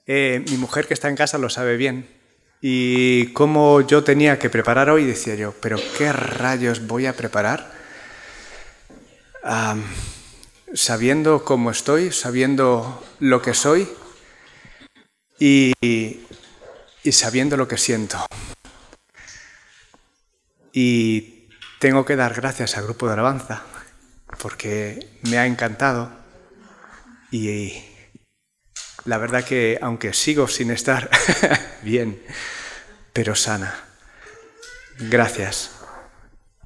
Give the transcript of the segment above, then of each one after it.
Mi mujer, que está en casa, lo sabe bien. Y cómo yo tenía que preparar hoy, decía yo, ¿pero qué rayos voy a preparar? Sabiendo cómo estoy, sabiendo lo que soy y sabiendo lo que siento. Y tengo que dar gracias al grupo de alabanza, porque me ha encantado y la verdad que, aunque sigo sin estar bien, pero sana. Gracias.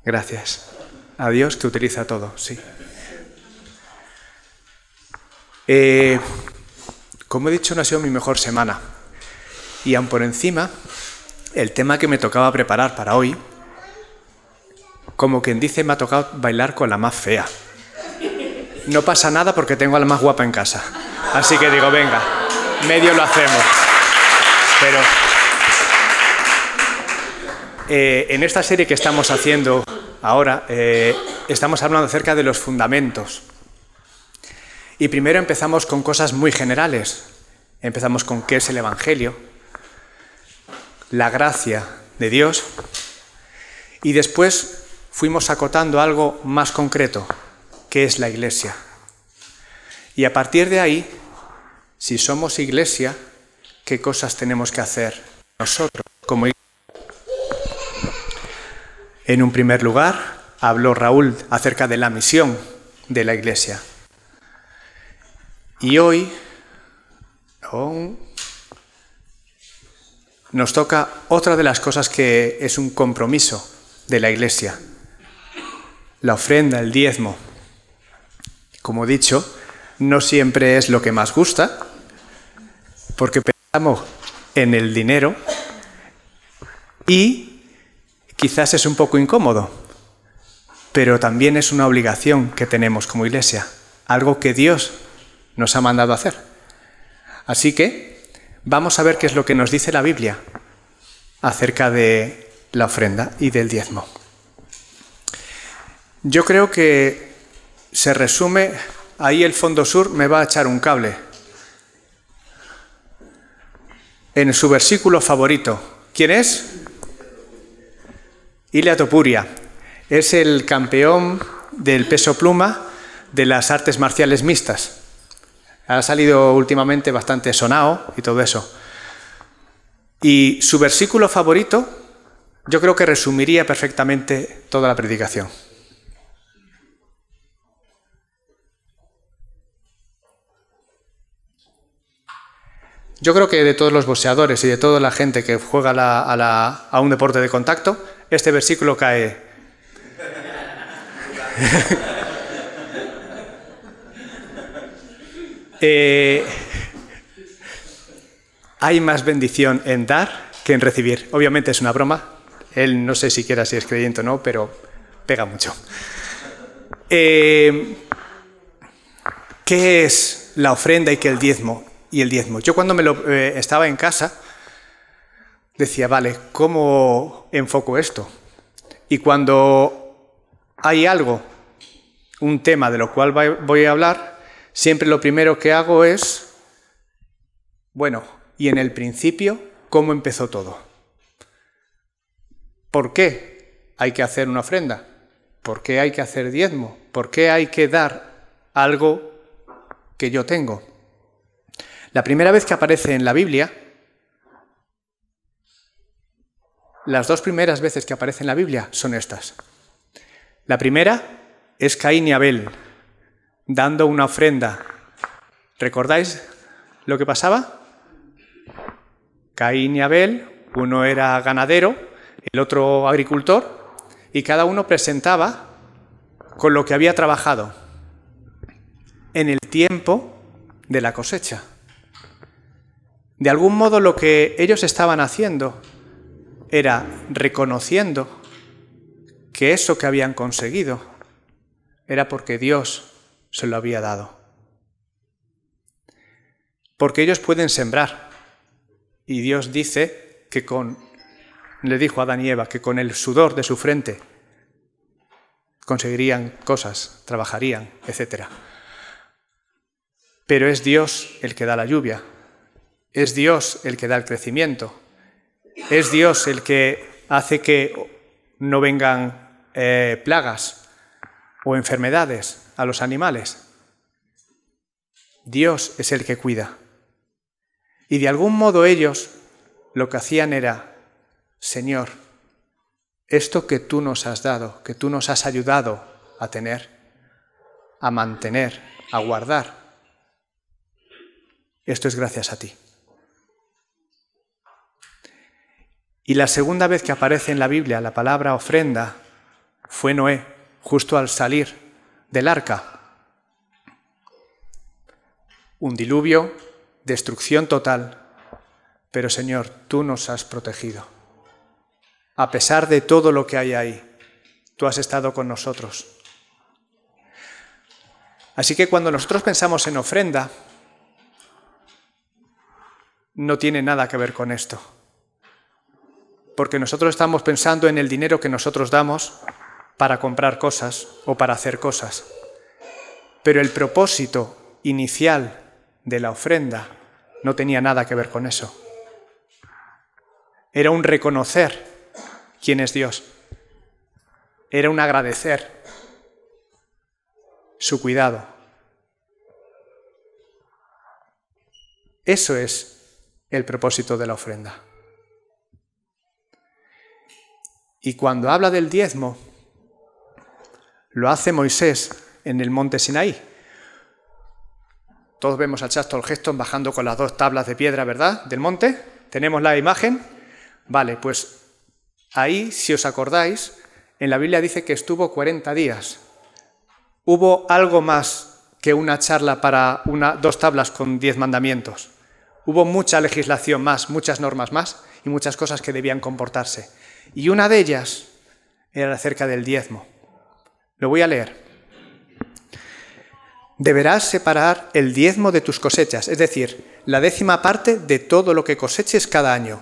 Gracias. A Dios que utiliza todo, sí. Como he dicho, no ha sido mi mejor semana. Y aun por encima, el tema que me tocaba preparar para hoy, como quien dice, me ha tocado bailar con la más fea. No pasa nada porque tengo a la más guapa en casa. Así que digo, venga, medio lo hacemos. Pero en esta serie que estamos haciendo ahora, estamos hablando acerca de los fundamentos. Y primero empezamos con cosas muy generales. Empezamos con qué es el Evangelio, la gracia de Dios, y después fuimos acotando algo más concreto, que es la Iglesia. Y a partir de ahí, si somos Iglesia, ¿qué cosas tenemos que hacer nosotros como Iglesia? En un primer lugar, habló Raúl acerca de la misión de la Iglesia. Y hoy nos toca otra de las cosas que es un compromiso de la Iglesia, la ofrenda, el diezmo. Como he dicho, no siempre es lo que más gusta, porque pensamos en el dinero y quizás es un poco incómodo, pero también es una obligación que tenemos como Iglesia, algo que Dios nos ha mandado a hacer. Así que vamos a ver qué es lo que nos dice la Biblia acerca de la ofrenda y del diezmo. Yo creo que se resume, ahí el Fondo Sur me va a echar un cable. En su versículo favorito, ¿quién es? Ilia Topuria. Es el campeón del peso pluma de las artes marciales mixtas. Ha salido últimamente bastante sonado y todo eso. Y su versículo favorito, yo creo que resumiría perfectamente toda la predicación. Yo creo que de todos los boxeadores y de toda la gente que juega a un deporte de contacto, este versículo cae. Hay más bendición en dar que en recibir. Obviamente es una broma. Él no sé siquiera si es creyente o no, pero pega mucho. ¿Qué es la ofrenda y qué el diezmo? Yo cuando estaba en casa decía, vale, ¿cómo enfoco esto? Y cuando hay algo, un tema de lo cual voy a hablar, siempre lo primero que hago es, bueno, y en el principio, ¿cómo empezó todo? ¿Por qué hay que hacer una ofrenda? ¿Por qué hay que hacer diezmo? ¿Por qué hay que dar algo que yo tengo? La primera vez que aparece en la Biblia, las dos primeras veces que aparece en la Biblia son estas. La primera es Caín y Abel dando una ofrenda. ¿Recordáis lo que pasaba? Caín y Abel, uno era ganadero, el otro agricultor, y cada uno presentaba con lo que había trabajado en el tiempo de la cosecha. De algún modo lo que ellos estaban haciendo era reconociendo que eso que habían conseguido era porque Dios se lo había dado. Porque ellos pueden sembrar. Y Dios dice que le dijo a Adán y Eva que con el sudor de su frente conseguirían cosas, trabajarían, etc. Pero es Dios el que da la lluvia. Es Dios el que da el crecimiento. Es Dios el que hace que no vengan plagas o enfermedades a los animales. Dios es el que cuida. Y de algún modo ellos lo que hacían era: Señor, esto que tú nos has dado, que tú nos has ayudado a tener, a mantener, a guardar, esto es gracias a ti. Y la segunda vez que aparece en la Biblia la palabra ofrenda fue Noé, justo al salir del arca. Un diluvio, destrucción total, pero Señor, tú nos has protegido. A pesar de todo lo que hay ahí, tú has estado con nosotros. Así que cuando nosotros pensamos en ofrenda, no tiene nada que ver con esto. Porque nosotros estamos pensando en el dinero que nosotros damos para comprar cosas o para hacer cosas. Pero el propósito inicial de la ofrenda no tenía nada que ver con eso. Era un reconocer quién es Dios. Era un agradecer su cuidado. Eso es el propósito de la ofrenda. Y cuando habla del diezmo, lo hace Moisés en el monte Sinaí. Todos vemos a Charlton Heston bajando con las 2 tablas de piedra, ¿verdad?, del monte. ¿Tenemos la imagen? Vale, pues ahí, si os acordáis, en la Biblia dice que estuvo 40 días. Hubo algo más que una charla para 2 tablas con 10 mandamientos. Hubo mucha legislación más, muchas normas más y muchas cosas que debían comportarse. Y una de ellas era acerca del diezmo. Lo voy a leer. Deberás separar el diezmo de tus cosechas, es decir, la 10ª parte de todo lo que coseches cada año.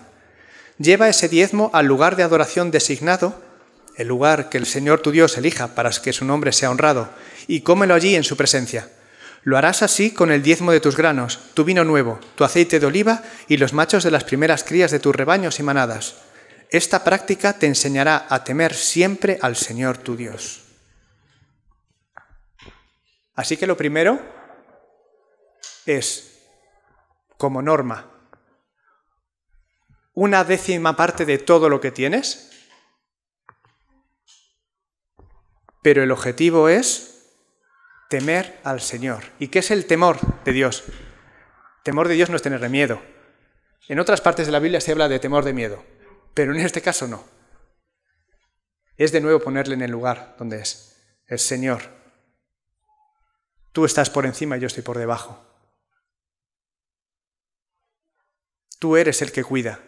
Lleva ese diezmo al lugar de adoración designado, el lugar que el Señor tu Dios elija para que su nombre sea honrado, y cómelo allí en su presencia. Lo harás así con el diezmo de tus granos, tu vino nuevo, tu aceite de oliva y los machos de las primeras crías de tus rebaños y manadas. Esta práctica te enseñará a temer siempre al Señor tu Dios. Así que lo primero es, como norma, una 10ª parte de todo lo que tienes, pero el objetivo es temer al Señor. ¿Y qué es el temor de Dios? Temor de Dios no es tenerle miedo. En otras partes de la Biblia se habla de temor de miedo, pero en este caso no. Es de nuevo ponerle en el lugar donde es. El Señor, tú estás por encima y yo estoy por debajo. Tú eres el que cuida,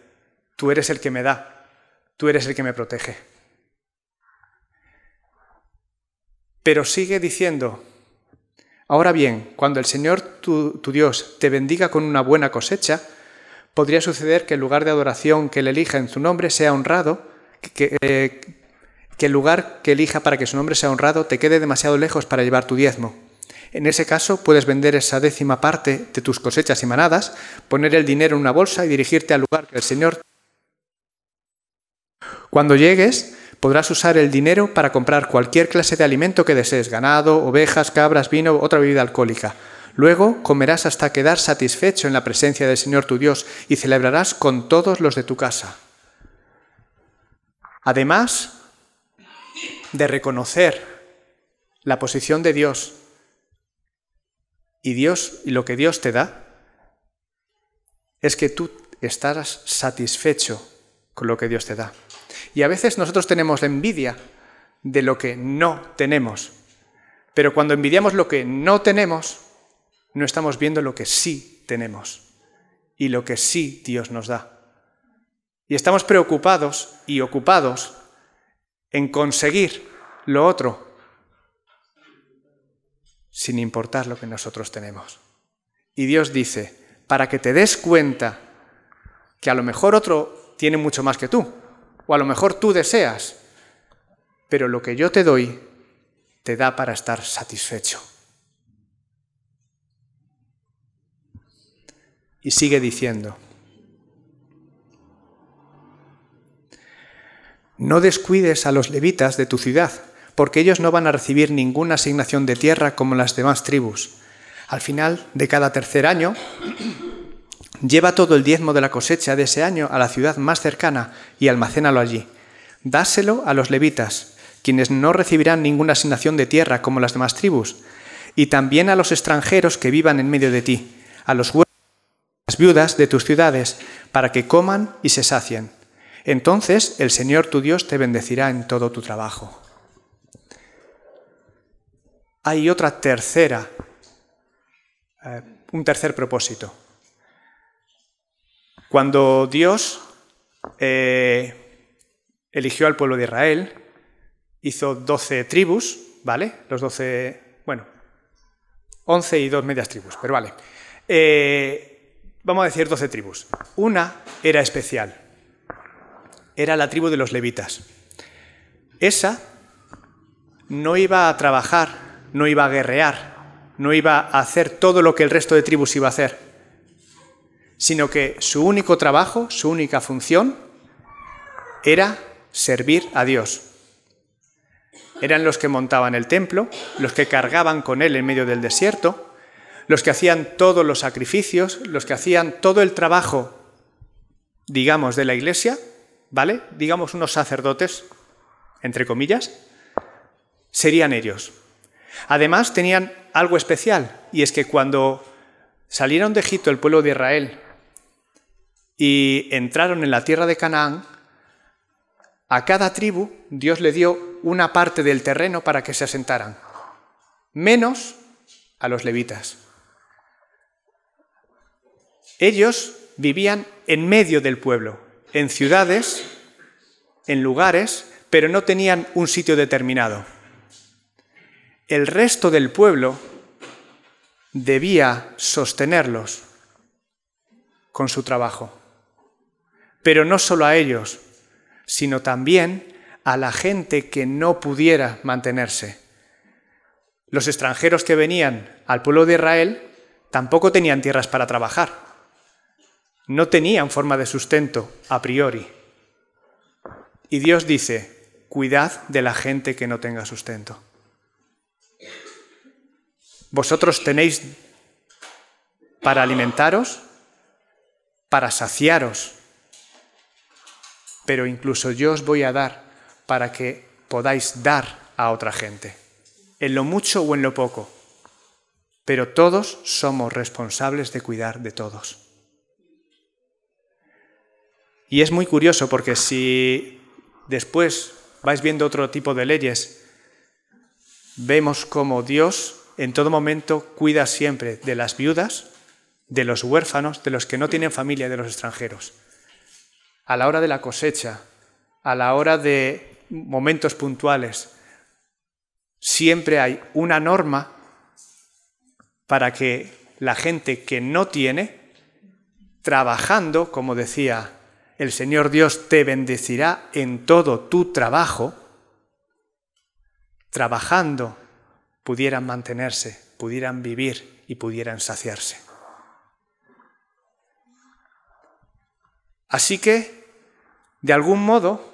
tú eres el que me da, tú eres el que me protege. Pero sigue diciendo: ahora bien, cuando el Señor tu Dios te bendiga con una buena cosecha, podría suceder que el lugar de adoración que Él elija en su nombre sea honrado, que el lugar que elija para que su nombre sea honrado te quede demasiado lejos para llevar tu diezmo. En ese caso, puedes vender esa 10ª parte de tus cosechas y manadas, poner el dinero en una bolsa y dirigirte al lugar que el Señor. Cuando llegues, podrás usar el dinero para comprar cualquier clase de alimento que desees: ganado, ovejas, cabras, vino, otra bebida alcohólica. Luego comerás hasta quedar satisfecho en la presencia del Señor tu Dios y celebrarás con todos los de tu casa. Además de reconocer la posición de Dios y lo que Dios te da, es que tú estarás satisfecho con lo que Dios te da. Y a veces nosotros tenemos la envidia de lo que no tenemos, pero cuando envidiamos lo que no tenemos, no estamos viendo lo que sí tenemos y lo que sí Dios nos da. Y estamos preocupados y ocupados en conseguir lo otro, sin importar lo que nosotros tenemos. Y Dios dice, para que te des cuenta que a lo mejor otro tiene mucho más que tú, o a lo mejor tú deseas, pero lo que yo te doy te da para estar satisfecho. Y sigue diciendo: no descuides a los levitas de tu ciudad, porque ellos no van a recibir ninguna asignación de tierra como las demás tribus. Al final de cada tercer año, lleva todo el diezmo de la cosecha de ese año a la ciudad más cercana y almacénalo allí. Dáselo a los levitas, quienes no recibirán ninguna asignación de tierra como las demás tribus, y también a los extranjeros que vivan en medio de ti, a los huérfanos y las viudas de tus ciudades, para que coman y se sacien. Entonces el Señor tu Dios te bendecirá en todo tu trabajo. Hay un tercer propósito. Cuando Dios eligió al pueblo de Israel, hizo 12 tribus, ¿vale? 11 y 2 medias tribus, pero vale. Vamos a decir 12 tribus. Una era especial. Era la tribu de los levitas. Esa no iba a trabajar, no iba a guerrear, no iba a hacer todo lo que el resto de tribus iba a hacer, sino que su único trabajo, su única función, era servir a Dios. Eran los que montaban el templo, los que cargaban con él en medio del desierto, los que hacían todos los sacrificios, los que hacían todo el trabajo, digamos, de la iglesia, ¿vale? Digamos unos sacerdotes, entre comillas, serían ellos. Además tenían algo especial, y es que cuando salieron de Egipto el pueblo de Israel y entraron en la tierra de Canaán, a cada tribu Dios le dio una parte del terreno para que se asentaran, menos a los levitas. Ellos vivían en medio del pueblo, en ciudades, en lugares, pero no tenían un sitio determinado. El resto del pueblo debía sostenerlos con su trabajo. Pero no solo a ellos, sino también a la gente que no pudiera mantenerse. Los extranjeros que venían al pueblo de Israel tampoco tenían tierras para trabajar. No tenían forma de sustento a priori. Y Dios dice: cuidad de la gente que no tenga sustento. Vosotros tenéis para alimentaros, para saciaros, pero incluso yo os voy a dar para que podáis dar a otra gente, en lo mucho o en lo poco, pero todos somos responsables de cuidar de todos. Y es muy curioso porque si después vais viendo otro tipo de leyes, vemos cómo Dios en todo momento cuida siempre de las viudas, de los huérfanos, de los que no tienen familia, de los extranjeros. A la hora de la cosecha, a la hora de momentos puntuales, siempre hay una norma para que la gente que no tiene, trabajando, como decía el Señor Dios te bendecirá en todo tu trabajo, trabajando pudieran mantenerse, pudieran vivir y pudieran saciarse. Así que, de algún modo,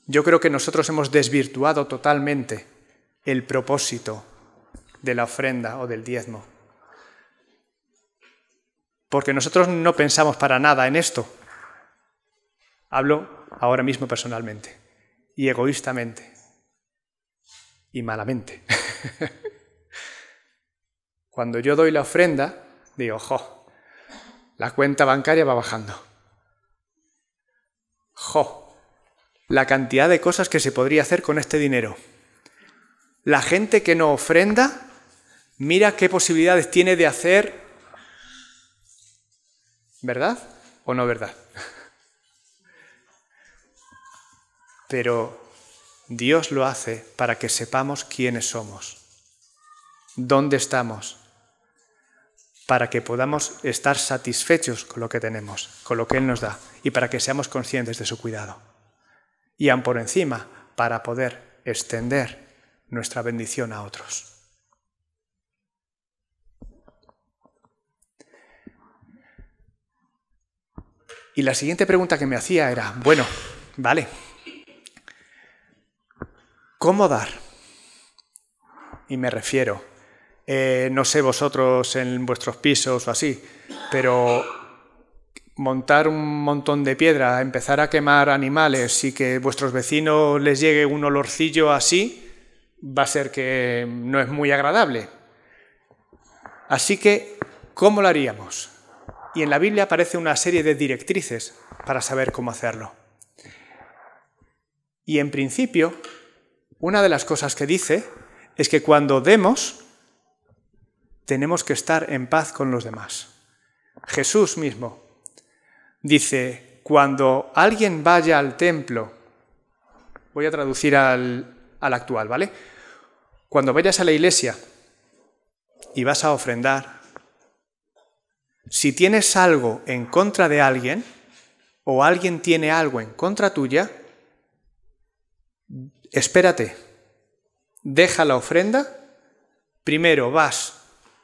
yo creo que nosotros hemos desvirtuado totalmente el propósito de la ofrenda o del diezmo. Porque nosotros no pensamos para nada en esto. Hablo ahora mismo personalmente y egoístamente y malamente. Cuando yo doy la ofrenda, digo, la cuenta bancaria va bajando. La cantidad de cosas que se podría hacer con este dinero. La gente que no ofrenda, mira qué posibilidades tiene de hacer. ¿Verdad o no verdad? Pero Dios lo hace para que sepamos quiénes somos, dónde estamos, para que podamos estar satisfechos con lo que tenemos, con lo que Él nos da, y para que seamos conscientes de su cuidado. Y aún por encima, para poder extender nuestra bendición a otros. Y la siguiente pregunta que me hacía era, bueno, vale, ¿cómo dar? Y me refiero, no sé vosotros en vuestros pisos o así, pero montar un montón de piedra, empezar a quemar animales y que a vuestros vecinos les llegue un olorcillo así, va a ser que no es muy agradable. Así que, ¿cómo lo haríamos? Y en la Biblia aparece una serie de directrices para saber cómo hacerlo. Y en principio, una de las cosas que dice es que cuando demos, tenemos que estar en paz con los demás. Jesús mismo dice, cuando alguien vaya al templo, voy a traducir al actual, ¿vale? Cuando vayas a la iglesia y vas a ofrendar, si tienes algo en contra de alguien, o alguien tiene algo en contra tuya, espérate, deja la ofrenda, primero vas,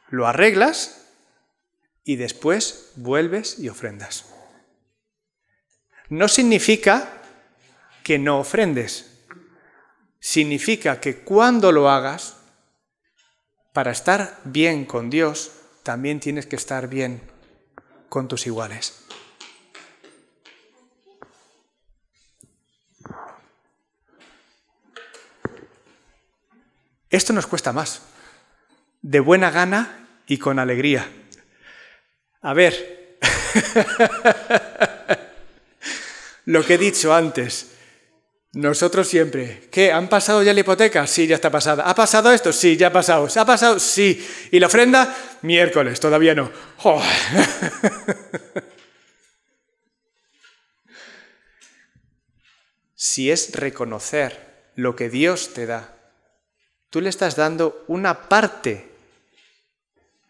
lo arreglas y después vuelves y ofrendas. No significa que no ofrendes, significa que cuando lo hagas, para estar bien con Dios, también tienes que estar bien con tus iguales. Esto nos cuesta más, de buena gana y con alegría. A ver, lo que he dicho antes, nosotros siempre, ¿qué? ¿Han pasado ya la hipoteca? Sí, ya está pasada. ¿Ha pasado esto? Sí, ya ha pasado. ¿Se ha pasado? Sí. ¿Y la ofrenda? Miércoles, todavía no. ¡Oh! Si es reconocer lo que Dios te da, tú le estás dando una parte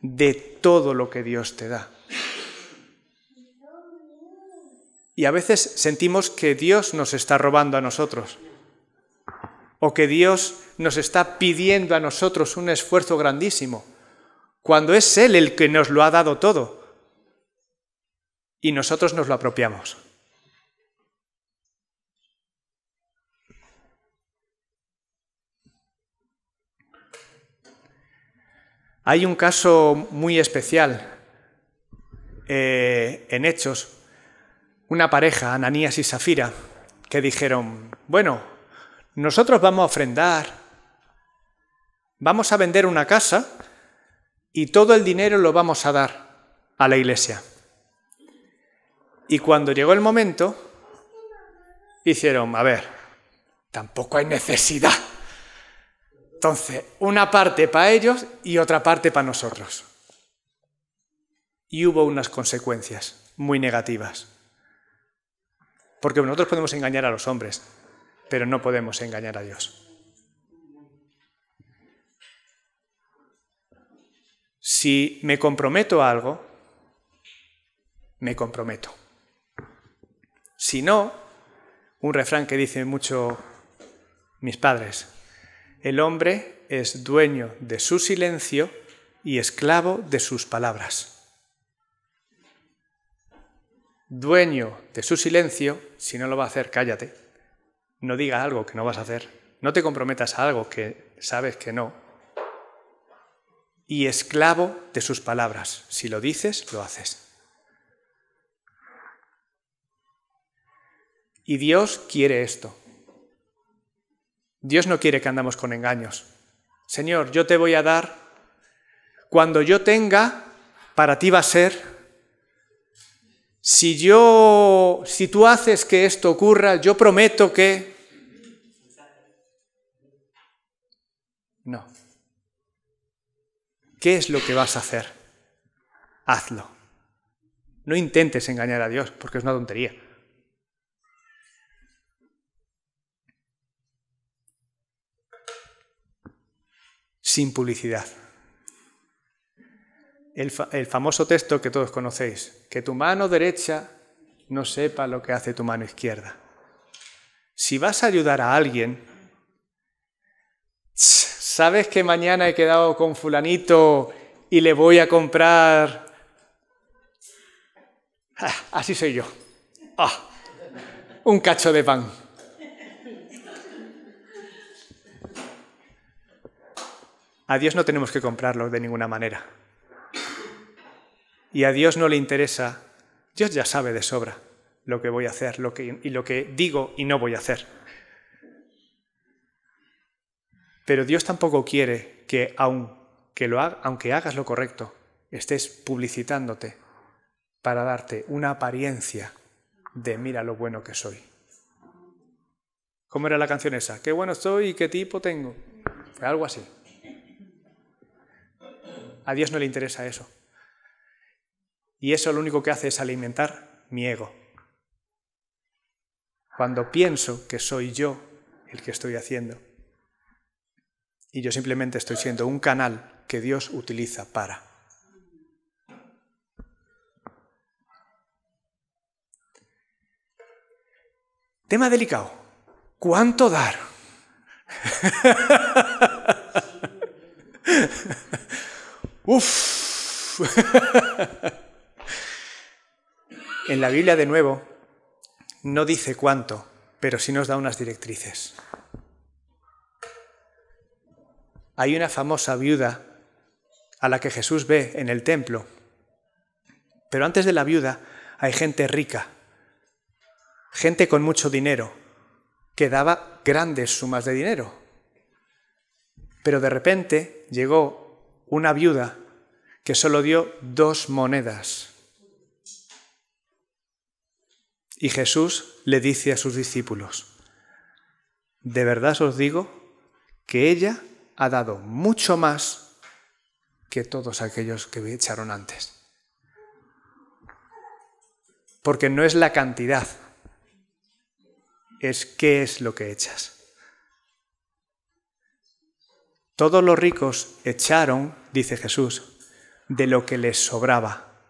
de todo lo que Dios te da. Y a veces sentimos que Dios nos está robando a nosotros, o que Dios nos está pidiendo a nosotros un esfuerzo grandísimo, cuando es Él el que nos lo ha dado todo, y nosotros nos lo apropiamos. Hay un caso muy especial en Hechos, una pareja, Ananías y Safira, que dijeron, bueno, nosotros vamos a ofrendar, vamos a vender una casa y todo el dinero lo vamos a dar a la iglesia. Y cuando llegó el momento, hicieron, a ver, tampoco hay necesidad. Entonces, una parte para ellos y otra parte para nosotros. Y hubo unas consecuencias muy negativas. Porque nosotros podemos engañar a los hombres, pero no podemos engañar a Dios. Si me comprometo a algo, me comprometo. Si no, un refrán que dicen mucho mis padres, el hombre es dueño de su silencio y esclavo de sus palabras. Dueño de su silencio, si no lo va a hacer, cállate. No diga algo que no vas a hacer. No te comprometas a algo que sabes que no. Y esclavo de sus palabras. Si lo dices, lo haces. Y Dios quiere esto. Dios no quiere que andamos con engaños. Señor, yo te voy a dar. Cuando yo tenga, para ti va a ser. Si tú haces que esto ocurra, yo prometo que... No. ¿Qué es lo que vas a hacer? Hazlo. No intentes engañar a Dios, porque es una tontería. Sin publicidad. El famoso texto que todos conocéis, que tu mano derecha no sepa lo que hace tu mano izquierda. Si vas a ayudar a alguien, ¿sabes que mañana he quedado con fulanito y le voy a comprar? Así soy yo. ¡Ah! Un cacho de pan. A Dios no tenemos que comprarlo de ninguna manera. Y a Dios no le interesa, Dios ya sabe de sobra lo que voy a hacer y lo que digo y no voy a hacer. Pero Dios tampoco quiere que, aunque hagas lo correcto, estés publicitándote para darte una apariencia de mira lo bueno que soy. ¿Cómo era la canción esa? Qué bueno soy y qué tipo tengo. Fue algo así. A Dios no le interesa eso. Y eso lo único que hace es alimentar mi ego. Cuando pienso que soy yo el que estoy haciendo. Y yo simplemente estoy siendo un canal que Dios utiliza para. Tema delicado. ¿Cuánto dar? ¡Uf! En la Biblia, de nuevo, no dice cuánto, pero sí nos da unas directrices. Hay una famosa viuda a la que Jesús ve en el templo, pero antes de la viuda hay gente rica, gente con mucho dinero, que daba grandes sumas de dinero. Pero de repente llegó una viuda que solo dio 2 monedas. Y Jesús le dice a sus discípulos, de verdad os digo que ella ha dado mucho más que todos aquellos que echaron antes. Porque no es la cantidad, es qué es lo que echas. Todos los ricos echaron, dice Jesús, de lo que les sobraba.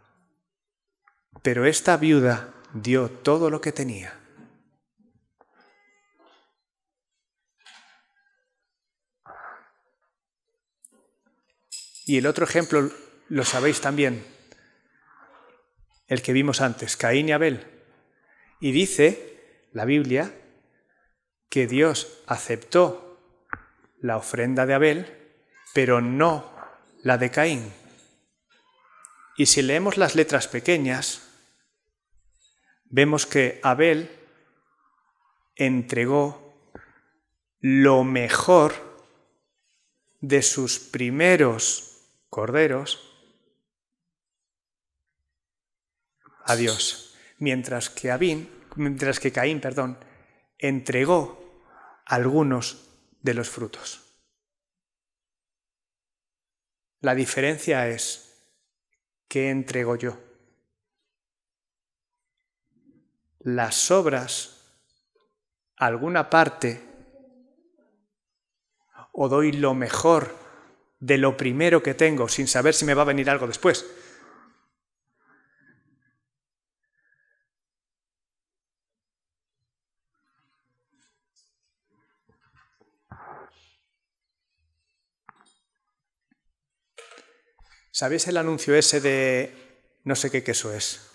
Pero esta viuda dio todo lo que tenía. Y el otro ejemplo lo sabéis también, el que vimos antes, Caín y Abel. Y dice la Biblia que Dios aceptó la ofrenda de Abel, pero no la de Caín. Y si leemos las letras pequeñas, vemos que Abel entregó lo mejor de sus primeros corderos a Dios, mientras que Caín, entregó algunos de los frutos. La diferencia es, ¿qué entrego yo? Las sobras, alguna parte, o doy lo mejor de lo primero que tengo sin saber si me va a venir algo después. ¿Sabéis el anuncio ese de no sé qué queso es?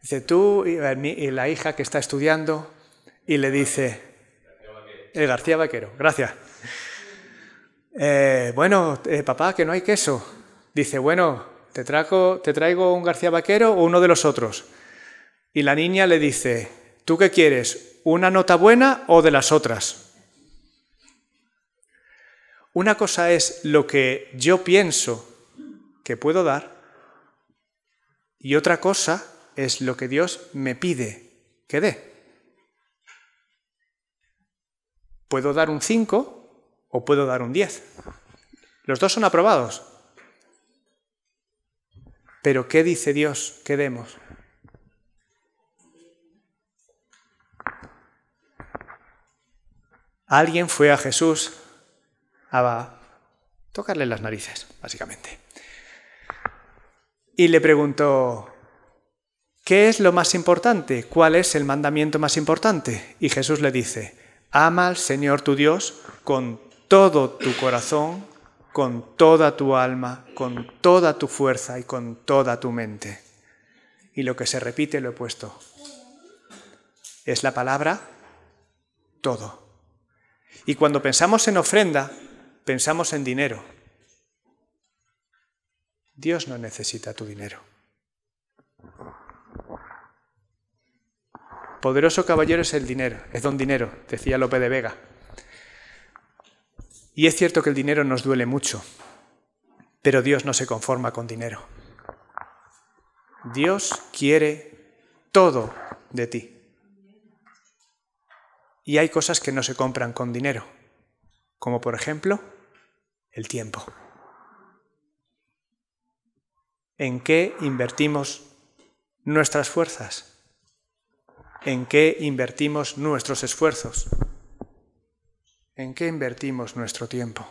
Dice tú y la hija que está estudiando y le dice... El García Vaquero, gracias. Papá, que no hay queso. Dice, bueno, ¿te traigo un García Vaquero o uno de los otros? Y la niña le dice, ¿tú qué quieres? ¿Una nota buena o de las otras? Una cosa es lo que yo pienso que puedo dar y otra cosa es lo que Dios me pide que dé. Puedo dar un 5 o puedo dar un 10. Los dos son aprobados. Pero ¿qué dice Dios que demos? Alguien fue a Jesús a tocarle las narices, básicamente. Y le preguntó, ¿qué es lo más importante? ¿Cuál es el mandamiento más importante? Y Jesús le dice, ama al Señor tu Dios con todo tu corazón, con toda tu alma, con toda tu fuerza y con toda tu mente. y lo que se repite lo he puesto. Es la palabra todo. Y cuando pensamos en ofrenda, pensamos en dinero. Dios no necesita tu dinero. Poderoso caballero es el dinero, es don dinero, decía Lope de Vega. Y es cierto que el dinero nos duele mucho, pero Dios no se conforma con dinero. Dios quiere todo de ti. Y hay cosas que no se compran con dinero, como por ejemplo, el tiempo. ¿En qué invertimos nuestras fuerzas? ¿En qué invertimos nuestros esfuerzos? ¿En qué invertimos nuestro tiempo?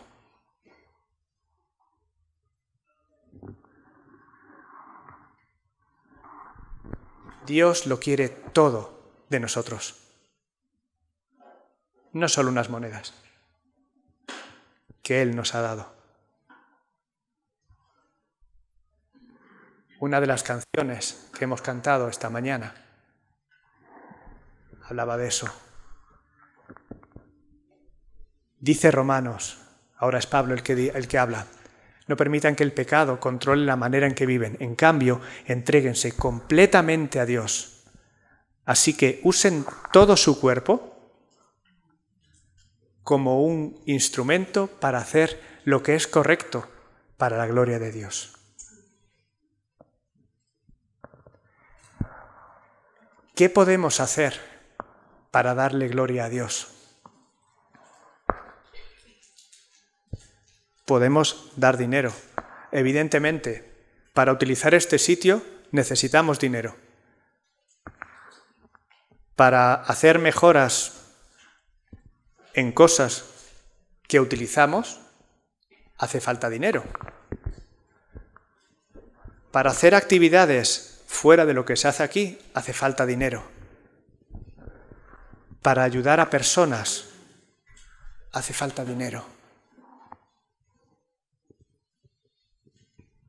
Dios lo quiere todo de nosotros. No solo unas monedas que Él nos ha dado. Una de las canciones que hemos cantado esta mañana hablaba de eso. Dice Romanos, ahora es Pablo el que habla, no permitan que el pecado controle la manera en que viven. En cambio, entréguense completamente a Dios. Así que usen todo su cuerpo como un instrumento para hacer lo que es correcto para la gloria de Dios. ¿Qué podemos hacer para darle gloria a Dios? Podemos dar dinero. Evidentemente, para utilizar este sitio necesitamos dinero. Para hacer mejoras en cosas que utilizamos, hace falta dinero. Para hacer actividades fuera de lo que se hace aquí, hace falta dinero. Para ayudar a personas, hace falta dinero.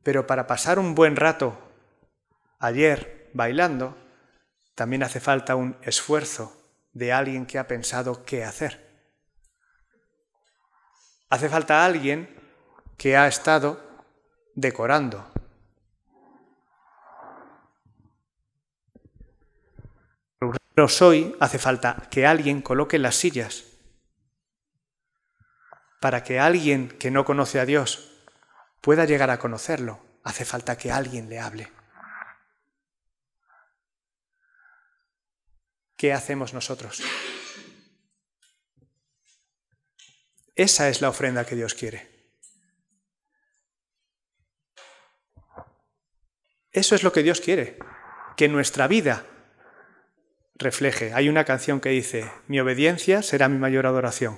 Pero para pasar un buen rato ayer bailando, también hace falta un esfuerzo de alguien que ha pensado qué hacer. Hace falta alguien que ha estado decorando. Pero hoy hace falta que alguien coloque las sillas para que alguien que no conoce a Dios pueda llegar a conocerlo. Hace falta que alguien le hable. ¿Qué hacemos nosotros? Esa es la ofrenda que Dios quiere. Eso es lo que Dios quiere, que nuestra vida refleje. Hay una canción que dice, mi obediencia será mi mayor adoración.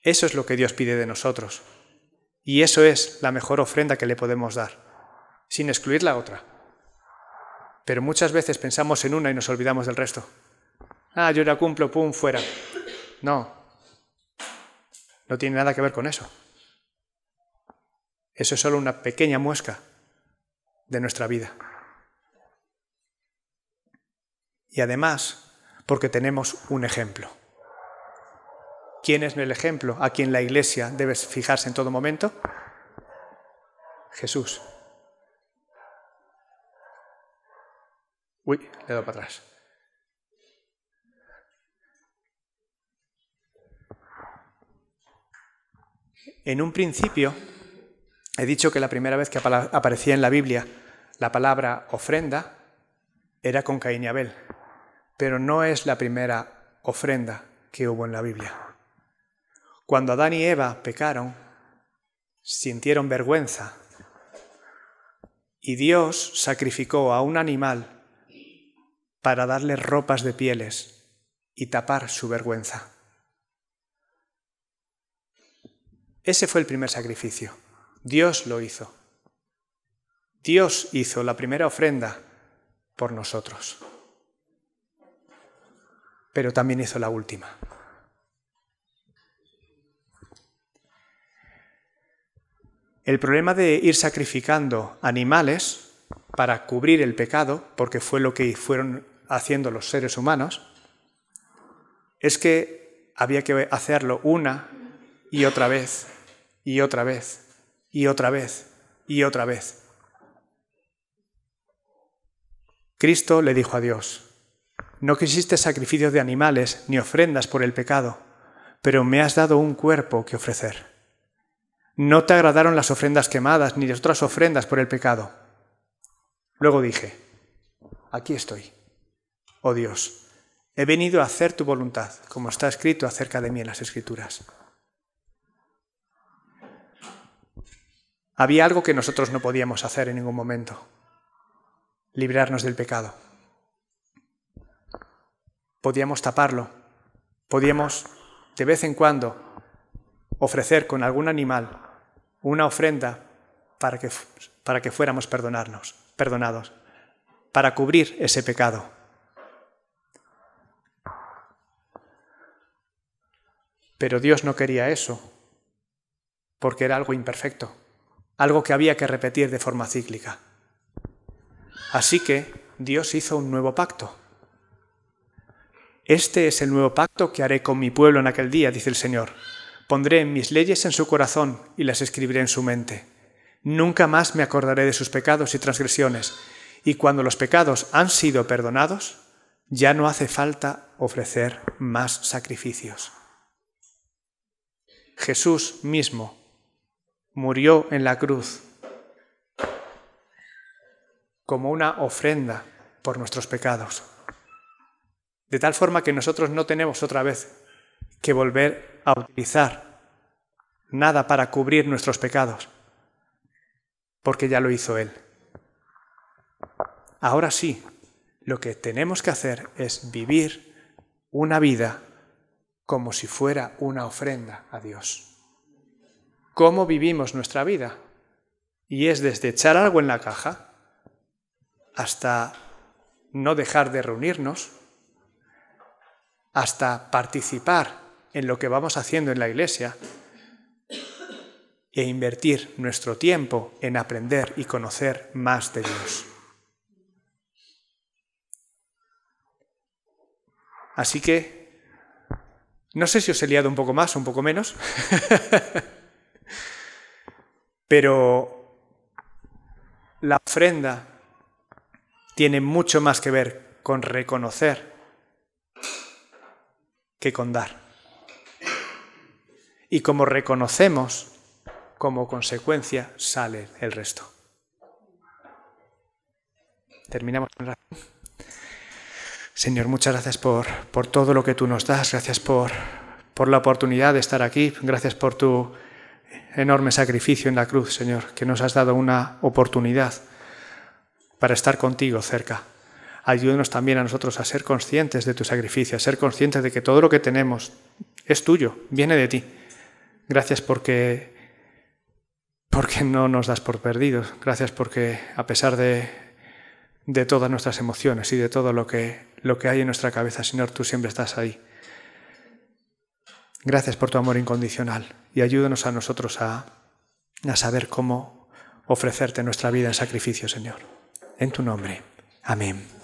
Eso es lo que Dios pide de nosotros. Y eso es la mejor ofrenda que le podemos dar, sin excluir la otra. Pero muchas veces pensamos en una y nos olvidamos del resto. Ah, yo la cumplo, pum, fuera. No tiene nada que ver con eso. Eso es solo una pequeña muesca de nuestra vida. Y además, porque tenemos un ejemplo. ¿Quién es el ejemplo a quien la Iglesia debe fijarse en todo momento? Jesús. Uy, le doy para atrás. En un principio, he dicho que la primera vez que aparecía en la Biblia la palabra ofrenda era con Caín y Abel, pero no es la primera ofrenda que hubo en la Biblia. Cuando Adán y Eva pecaron, sintieron vergüenza y Dios sacrificó a un animal para darle ropas de pieles y tapar su vergüenza. Ese fue el primer sacrificio. Dios lo hizo. Dios hizo la primera ofrenda por nosotros. Pero también hizo la última. El problema de ir sacrificando animales para cubrir el pecado, porque fue lo que fueron haciendo los seres humanos, es que había que hacerlo una y otra vez, y otra vez, y otra vez, y otra vez. Cristo le dijo a Dios: no quisiste sacrificios de animales ni ofrendas por el pecado, pero me has dado un cuerpo que ofrecer. No te agradaron las ofrendas quemadas ni las otras ofrendas por el pecado. Luego dije: aquí estoy, oh Dios, he venido a hacer tu voluntad, como está escrito acerca de mí en las Escrituras. Había algo que nosotros no podíamos hacer en ningún momento: librarnos del pecado. Podíamos taparlo, podíamos de vez en cuando ofrecer con algún animal una ofrenda para que fuéramos perdonados, para cubrir ese pecado. Pero Dios no quería eso, porque era algo imperfecto, algo que había que repetir de forma cíclica. Así que Dios hizo un nuevo pacto. Este es el nuevo pacto que haré con mi pueblo en aquel día, dice el Señor. Pondré mis leyes en su corazón y las escribiré en su mente. Nunca más me acordaré de sus pecados y transgresiones, y cuando los pecados han sido perdonados, ya no hace falta ofrecer más sacrificios. Jesús mismo murió en la cruz como una ofrenda por nuestros pecados, de tal forma que nosotros no tenemos otra vez que volver a utilizar nada para cubrir nuestros pecados, porque ya lo hizo Él. Ahora sí, lo que tenemos que hacer es vivir una vida como si fuera una ofrenda a Dios. ¿Cómo vivimos nuestra vida? Y es desde echar algo en la caja hasta no dejar de reunirnos, hasta participar en lo que vamos haciendo en la iglesia e invertir nuestro tiempo en aprender y conocer más de Dios. Así que, no sé si os he liado un poco más o un poco menos, pero la ofrenda tiene mucho más que ver con reconocer que con dar. Y como reconocemos, como consecuencia sale el resto. Terminamos con la oración. Señor, muchas gracias por todo lo que tú nos das. Gracias por la oportunidad de estar aquí. Gracias por tu enorme sacrificio en la cruz, Señor, que nos has dado una oportunidad para estar contigo cerca. Ayúdanos también a nosotros a ser conscientes de tu sacrificio, a ser conscientes de que todo lo que tenemos es tuyo, viene de ti. Gracias porque no nos das por perdidos. Gracias porque a pesar de todas nuestras emociones y de todo lo que hay en nuestra cabeza, Señor, tú siempre estás ahí. Gracias por tu amor incondicional y ayúdanos a nosotros a saber cómo ofrecerte nuestra vida en sacrificio, Señor. En tu nombre. Amén.